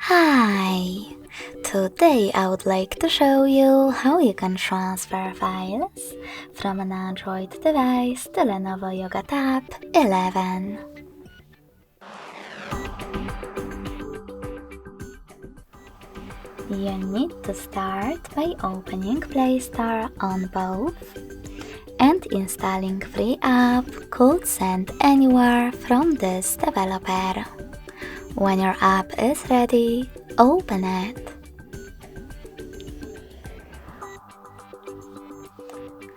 Hi! Today I would like to show you how you can transfer files from an Android device to LENOVO Yoga Tab 11. You need to start by opening Play Store on both and installing free app called Send Anywhere from this developer. When your app is ready, open it.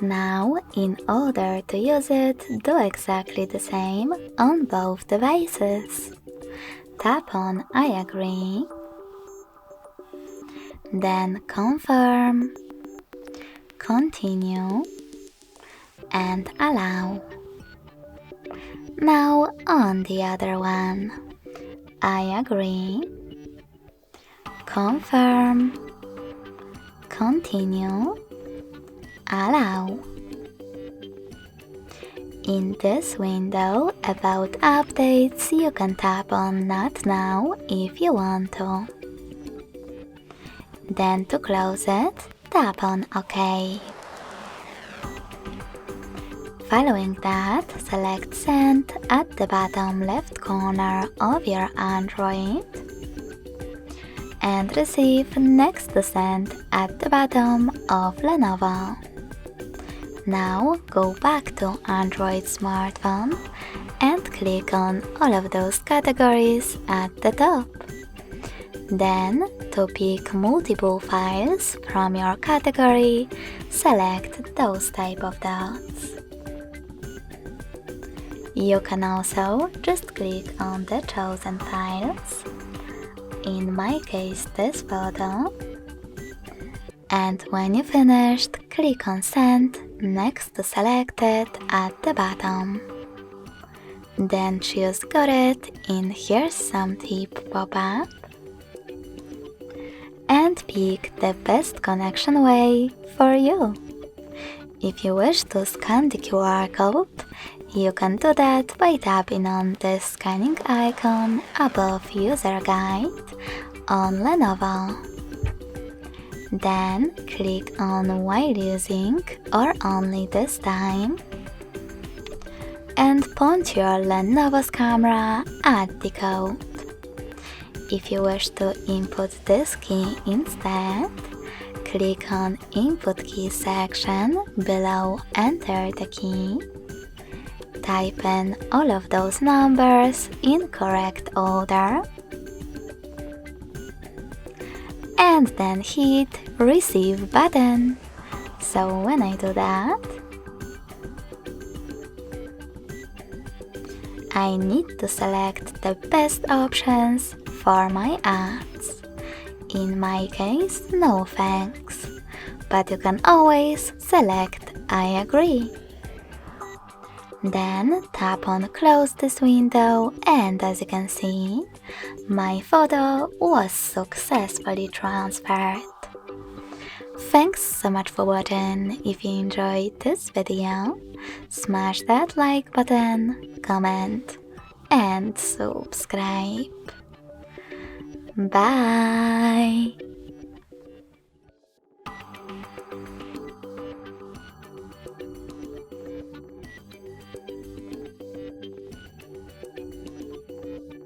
Now, in order to use it, do exactly the same on both devices. Tap on I agree, then confirm, continue, and allow. Now on the other one. I agree, confirm, continue, allow. In this window about updates, you can tap on Not Now if you want to. Then to close it, tap on OK. Following that, select Send at the bottom left corner of your Android and receive next to Send at the bottom of Lenovo. Now go back to Android smartphone and click on all of those categories at the top. Then, to pick multiple files from your category, select those type of dots. You can also just click on the chosen files, in my case this photo, and when you finished, click on Send next to Selected at the bottom. Then choose Got It in Here's Some Tip pop-up and pick the best connection way for you. If you wish to scan the QR code, you can do that by tapping on the scanning icon above User Guide on Lenovo. Then click on While Using or Only this time and point your Lenovo's camera at the code. If you wish to input this key instead, click on Input Key section below Enter the key. Type in all of those numbers in correct order and then hit Receive button. So when I do that, I need to select the best options for my ads. In my case, no thanks, but you can always select I agree. Then tap on Close this window and as you can see, my photo was successfully transferred. Thanks so much for watching. If you enjoyed this video, smash that like button, comment and subscribe. Bye!